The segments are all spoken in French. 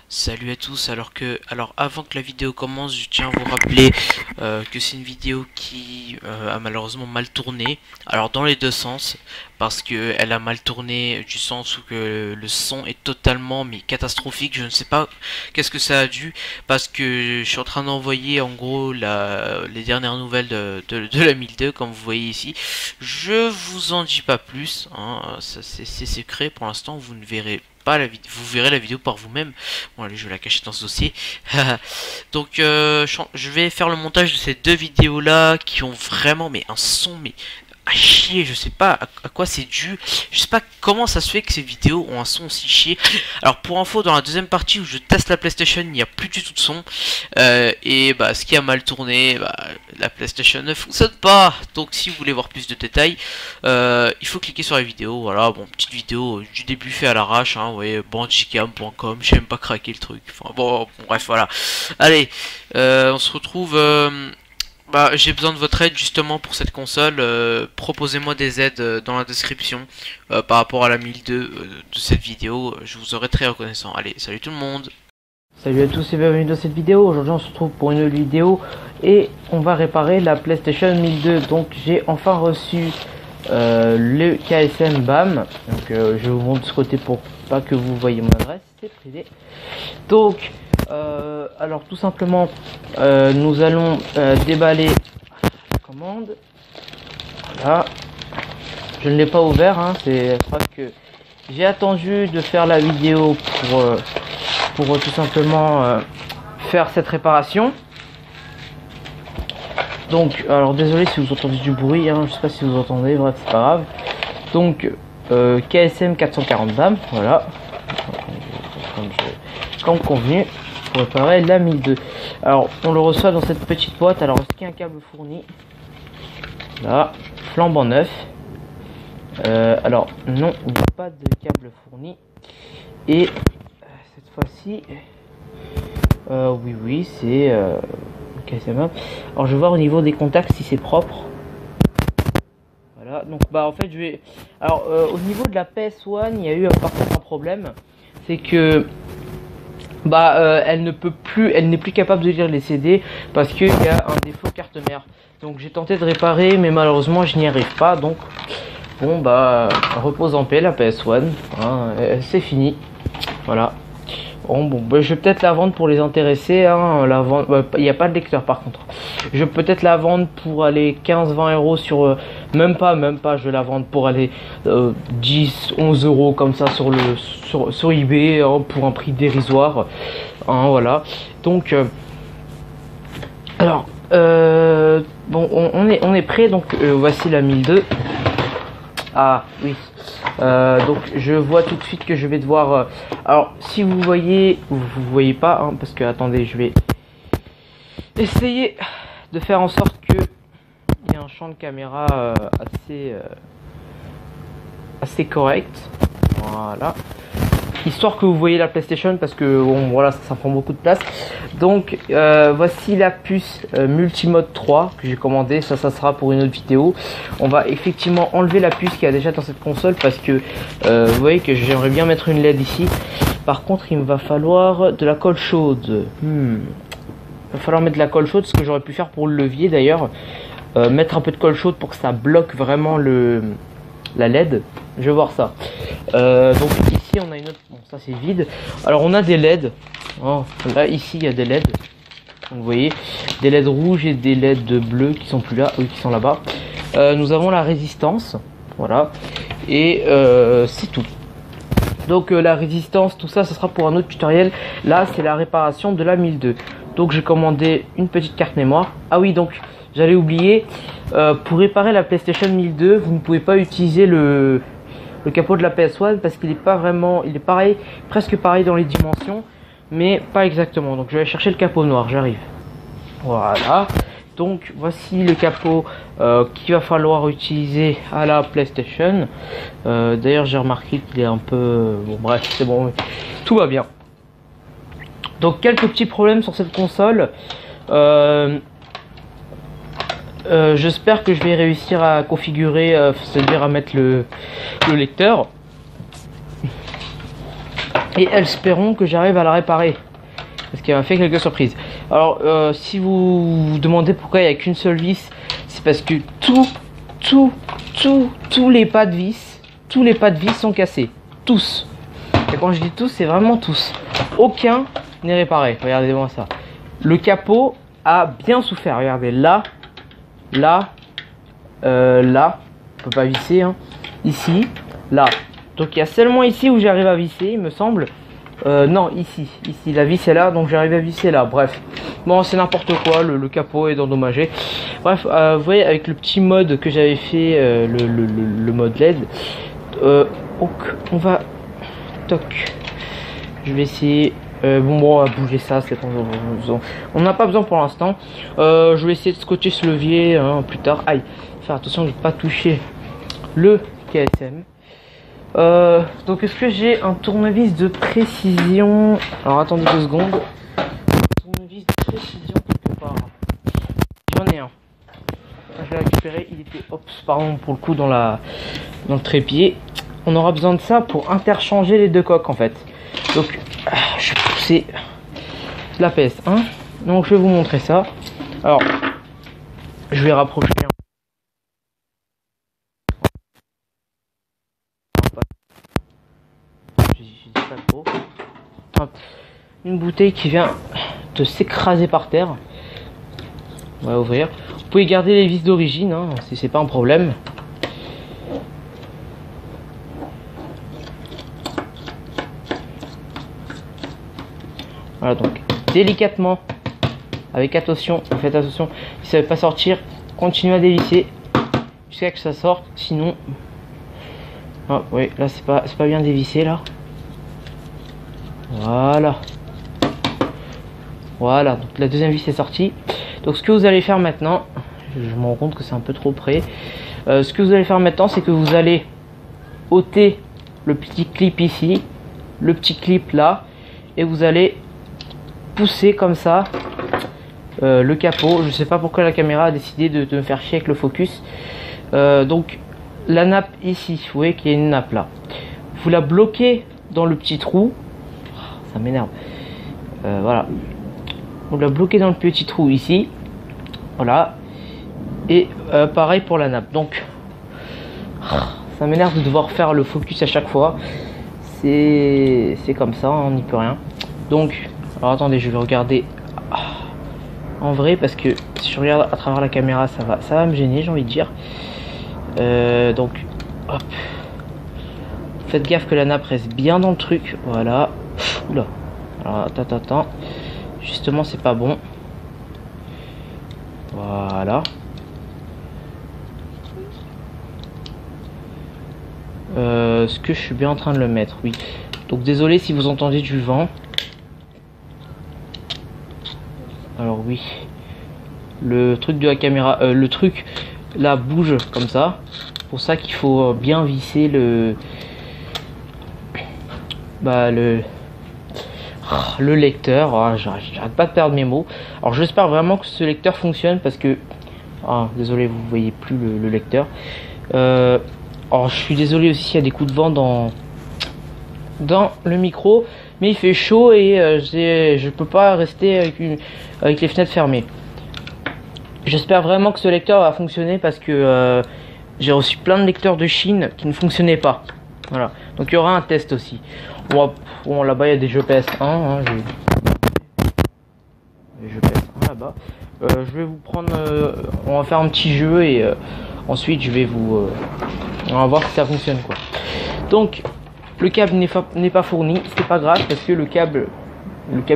Salut à tous, alors avant que la vidéo commence, je tiens à vous rappeler que c'est une vidéo qui a malheureusement mal tourné, alors dans les deux sens, parce que elle a mal tourné du sens où que le son est totalement mais catastrophique. Je ne sais pas qu'est-ce que ça a dû, parce que je suis en train d'envoyer en gros les dernières nouvelles de la 1002 comme vous voyez ici. Je vous en dis pas plus, hein, ça c'est secret pour l'instant, vous ne verrez pas la vidéo, vous verrez la vidéo par vous-même. Bon allez, je vais la cacher dans ce dossier. Donc je vais faire le montage de ces deux vidéos là qui ont vraiment mais un son mais à chier. Je sais pas à quoi c'est dû, je sais pas comment ça se fait que ces vidéos ont un son aussi chier. Alors pour info, dans la deuxième partie où je teste la PlayStation, il n'y a plus du tout de son, et bah ce qui a mal tourné, bah, la PlayStation ne fonctionne pas. Donc si vous voulez voir plus de détails, il faut cliquer sur la vidéo. Voilà, bon, petite vidéo du début fait à l'arrache, hein, vous voyez, bandicam.com, j'ai même pas craqué le truc, enfin bon, bref, voilà. Allez, on se retrouve. Bah, j'ai besoin de votre aide justement pour cette console. Proposez-moi des aides dans la description par rapport à la 1002 de cette vidéo. Je vous serai très reconnaissant. Allez, salut tout le monde. Salut à tous et bienvenue dans cette vidéo. Aujourd'hui on se retrouve pour une nouvelle vidéo et on va réparer la PlayStation 1002. Donc j'ai enfin reçu le KSM BAM. Donc je vous montre de ce côté pour pas que vous voyez mon adresse, c'est privé. Donc alors tout simplement nous allons déballer la commande. Voilà. Je ne l'ai pas ouvert, hein, c'est parce que j'ai attendu de faire la vidéo pour tout simplement faire cette réparation. Donc alors désolé si vous entendez du bruit, hein, je sais pas si vous entendez, bref c'est pas grave. Donc KSM 440 BAM, voilà, comme convenu, pour réparer la 1002. Alors on le reçoit dans cette petite boîte. Alors est-ce qu'il y a un câble fourni? Là, flambant neuf. Alors non, il n'y a pas de câble fourni. Et cette fois-ci, oui, c'est KSM. Alors je vais voir au niveau des contacts si c'est propre. Voilà, donc bah en fait je vais. Alors au niveau de la PS1, il y a eu par contre un problème, c'est que elle ne peut plus, elle n'est plus capable de lire les CD parce qu'il y a un défaut carte mère. Donc j'ai tenté de réparer, mais malheureusement je n'y arrive pas. Donc bon bah repose en paix la PS1, hein, c'est fini. Voilà. Bon, bah, je vais peut-être la vendre pour les intéressés, hein, la vendre, il n'y a pas de lecteur par contre. Je vais peut-être la vendre pour aller 15-20 euros sur, même pas, je vais la vendre pour aller 10-11 euros comme ça sur eBay, hein, pour un prix dérisoire, hein, voilà. Donc alors bon, on est prêt, donc voici la 1002. Ah oui. Donc je vois tout de suite que je vais devoir alors si vous voyez, vous voyez pas, hein, parce que attendez, je vais essayer de faire en sorte que il y a un champ de caméra assez correct, voilà, histoire que vous voyez la PlayStation, parce que bon voilà, ça prend beaucoup de place. Donc voici la puce multimode 3 que j'ai commandé. Ça sera pour une autre vidéo. On va effectivement enlever la puce qu'il y a déjà dans cette console, parce que vous voyez que j'aimerais bien mettre une LED ici. Par contre il me va falloir de la colle chaude. Il va falloir mettre de la colle chaude, ce que j'aurais pu faire pour le levier d'ailleurs, mettre un peu de colle chaude pour que ça bloque vraiment la LED. Je vais voir ça. Donc ici on a une autre. Bon, ça c'est vide. Alors on a des LED. Oh, là ici il y a des LED. Donc, vous voyez, des LED rouges et des LED bleus qui sont plus là, eux qui sont là-bas. Nous avons la résistance. Voilà. Et c'est tout. Donc la résistance, tout ça, ce sera pour un autre tutoriel. Là c'est la réparation de la 1002. Donc j'ai commandé une petite carte mémoire. Ah oui, donc j'allais oublier. Pour réparer la PlayStation 1002, vous ne pouvez pas utiliser le capot de la PS1 parce qu'il est pas vraiment, il est pareil, presque pareil dans les dimensions, mais pas exactement. Donc je vais chercher le capot noir, j'arrive. Voilà. Donc voici le capot qu'il va falloir utiliser à la PlayStation. D'ailleurs j'ai remarqué qu'il est un peu, bon bref, c'est bon, tout va bien. Donc quelques petits problèmes sur cette console. J'espère que je vais réussir à configurer, c'est-à-dire à mettre le lecteur. et espérons que j'arrive à la réparer. Parce qu'elle m'a fait quelques surprises. Alors, si vous vous demandez pourquoi il n'y a qu'une seule vis, c'est parce que tous les pas de vis, sont cassés. Tous. Et quand je dis tous, c'est vraiment tous. Aucun n'est réparé. Regardez-moi ça. Le capot a bien souffert. Regardez, là, là, là. On peut pas visser, hein. Ici, là. Donc il y a seulement ici où j'arrive à visser, il me semble. Non, ici, la vis est là, donc j'arrive à visser là. Bref, bon, c'est n'importe quoi, le capot est endommagé. Bref, vous voyez, avec le petit mode que j'avais fait, le mode LED, donc on va, toc, je vais essayer. Bon, on va bouger ça, on n'a pas besoin pour l'instant. Je vais essayer de scotcher ce levier hein, plus tard. Aïe, faire attention de ne pas toucher le KSM. Donc est-ce que j'ai un tournevis de précision? Alors attendez 2 secondes. Un tournevis de précision quelque part. J'en ai un. Je l'ai récupéré, il était pardon pour le coup dans le trépied. On aura besoin de ça pour interchanger les deux coques en fait. Donc je vais pousser la PS1. Donc je vais vous montrer ça. Alors je vais rapprocher un pas trop. Hop. Une bouteille qui vient de s'écraser par terre. On va ouvrir. Vous pouvez garder les vis d'origine, hein, si c'est pas un problème. Voilà, donc délicatement, avec attention, faites attention. Si ça ne veut pas sortir, continuez à dévisser jusqu'à que ça sorte. Sinon, ah oui, là c'est pas bien dévissé là. Voilà, donc la deuxième vis est sortie. Donc ce que vous allez faire maintenant, je me rends compte que c'est un peu trop près. Ce que vous allez faire maintenant, c'est que vous allez ôter le petit clip ici, le petit clip là, et vous allez pousser comme ça le capot. Je sais pas pourquoi la caméra a décidé de me faire chier avec le focus. Donc la nappe ici, vous voyez qu'il y a une nappe là. Vous la bloquez dans le petit trou. Ça m'énerve. Voilà. On l'a bloqué dans le petit trou ici. Voilà. Et pareil pour la nappe. Donc, ça m'énerve de devoir faire le focus à chaque fois. C'est comme ça, on n'y peut rien. Donc, alors attendez, je vais regarder en vrai parce que si je regarde à travers la caméra, ça va me gêner, j'ai envie de dire. Donc, hop. Faites gaffe que la nappe reste bien dans le truc. Voilà. Oula. Alors, attends. Justement, c'est pas bon. Voilà. Est-ce que je suis bien en train de le mettre? Oui. Donc, désolé si vous entendez du vent. Alors, oui. Le truc de la caméra, le truc là bouge comme ça. C'est pour ça qu'il faut bien visser le lecteur. Oh, j'arrête pas de perdre mes mots. Alors j'espère vraiment que ce lecteur fonctionne parce que désolé, vous voyez plus le lecteur. Alors je suis désolé aussi s'il y a des coups de vent dans le micro, mais il fait chaud et je peux pas rester avec les fenêtres fermées. J'espère vraiment que ce lecteur va fonctionner parce que j'ai reçu plein de lecteurs de Chine qui ne fonctionnaient pas. Voilà, donc il y aura un test aussi. Bon, là-bas il y a des jeux PS1, hein, des jeux PS1 là-bas. Je vais vous prendre, on va faire un petit jeu et ensuite je vais on va voir si ça fonctionne quoi. Donc le câble n'est pas fourni, c'est pas grave parce que le câble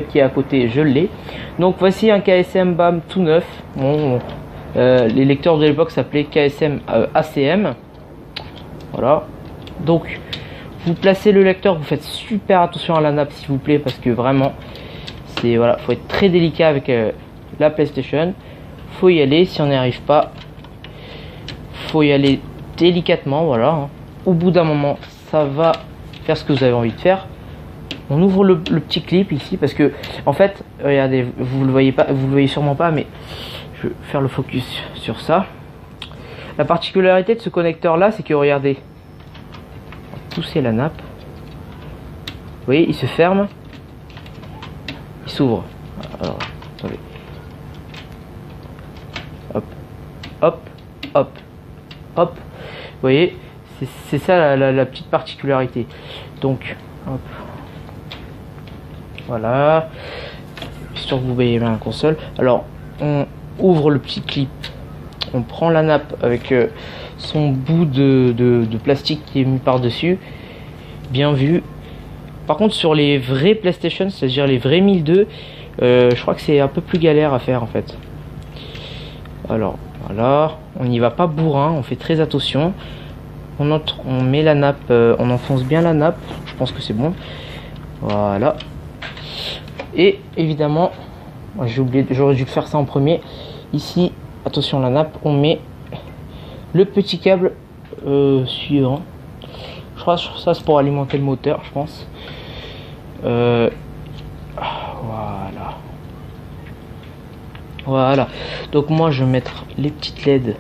qui est à côté je l'ai. Donc voici un KSM BAM tout neuf. Bon, les lecteurs de l'époque s'appelaient KSM ACM. Voilà. Donc vous placez le lecteur, vous faites super attention à la nappe s'il vous plaît parce que vraiment c'est voilà, faut être très délicat avec la PlayStation. Faut y aller, si on n'y arrive pas, faut y aller délicatement, voilà. Au bout d'un moment, ça va faire ce que vous avez envie de faire. On ouvre le petit clip ici parce que en fait, regardez, vous le voyez pas, vous le voyez sûrement pas, mais je vais faire le focus sur ça. La particularité de ce connecteur là, c'est que regardez, pousser la nappe. Vous voyez, il se ferme, il s'ouvre. Alors, attendez. Hop, hop, hop, hop. Vous voyez, c'est ça la petite particularité. Donc, hop. Voilà. Histoire que vous voyez bien la console. Alors, on ouvre le petit clip. On prend la nappe avec son bout de plastique qui est mis par-dessus. Bien vu. Par contre, sur les vrais PlayStation, c'est-à-dire les vrais 1002, je crois que c'est un peu plus galère à faire en fait. Alors, voilà. On n'y va pas bourrin, on fait très attention. On met la nappe, on enfonce bien la nappe. Je pense que c'est bon. Voilà. Et évidemment, j'ai oublié, j'aurais dû faire ça en premier. Ici, attention la nappe, on met le petit câble suivant. Je crois que ça c'est pour alimenter le moteur, je pense. Voilà. Voilà. Donc moi je vais mettre les petites LED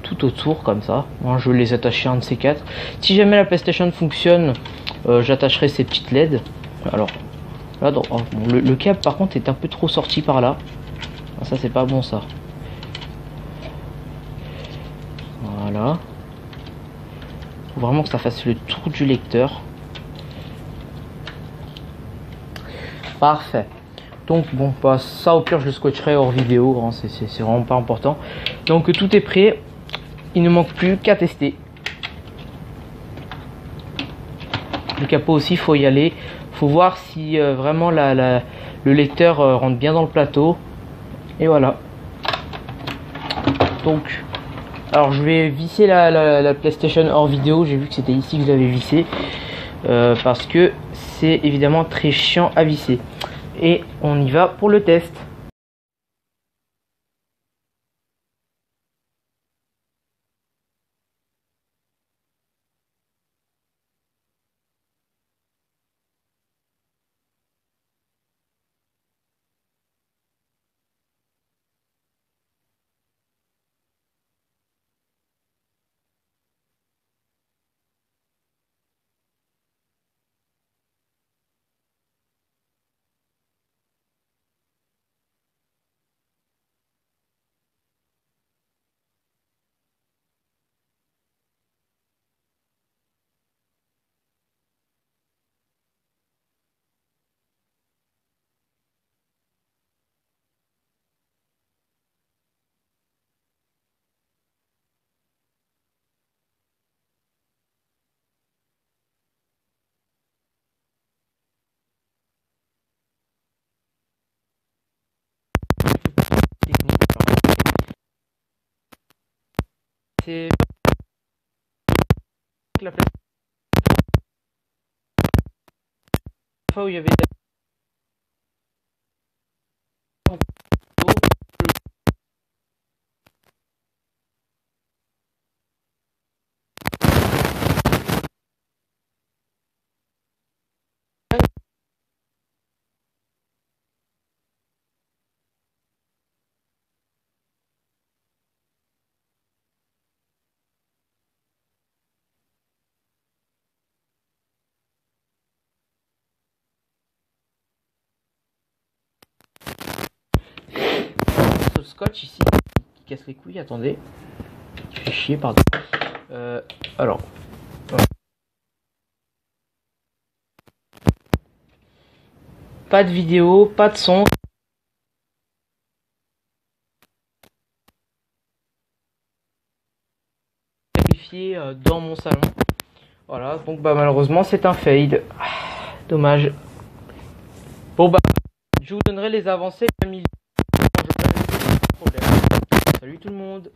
tout autour comme ça. Moi je vais les attacher à un de ces quatre. Si jamais la PlayStation fonctionne, j'attacherai ces petites LED. Alors là, donc, oh, bon, le câble par contre est un peu trop sorti par là. Ah, ça c'est pas bon ça. Voilà. Faut vraiment que ça fasse le tour du lecteur. Parfait. Donc bon, bah, ça au pire je le scotcherai hors vidéo, hein, c'est vraiment pas important. Donc tout est prêt. Il ne manque plus qu'à tester. Le capot aussi, faut y aller. Faut voir si vraiment le lecteur rentre bien dans le plateau. Et voilà. Donc, alors je vais visser la PlayStation hors vidéo. J'ai vu que c'était ici que je l'avais vissé. Parce que c'est évidemment très chiant à visser. Et on y va pour le test. C'est la fois où il y avait ce scotch ici qui casse les couilles. Attendez, je fais chier, pardon. Alors, pas de vidéo, pas de son. Vérifier dans mon salon. Voilà, donc bah malheureusement c'est un fade. Dommage. Bon bah, je vous donnerai les avancées de la mise. Salut tout le monde.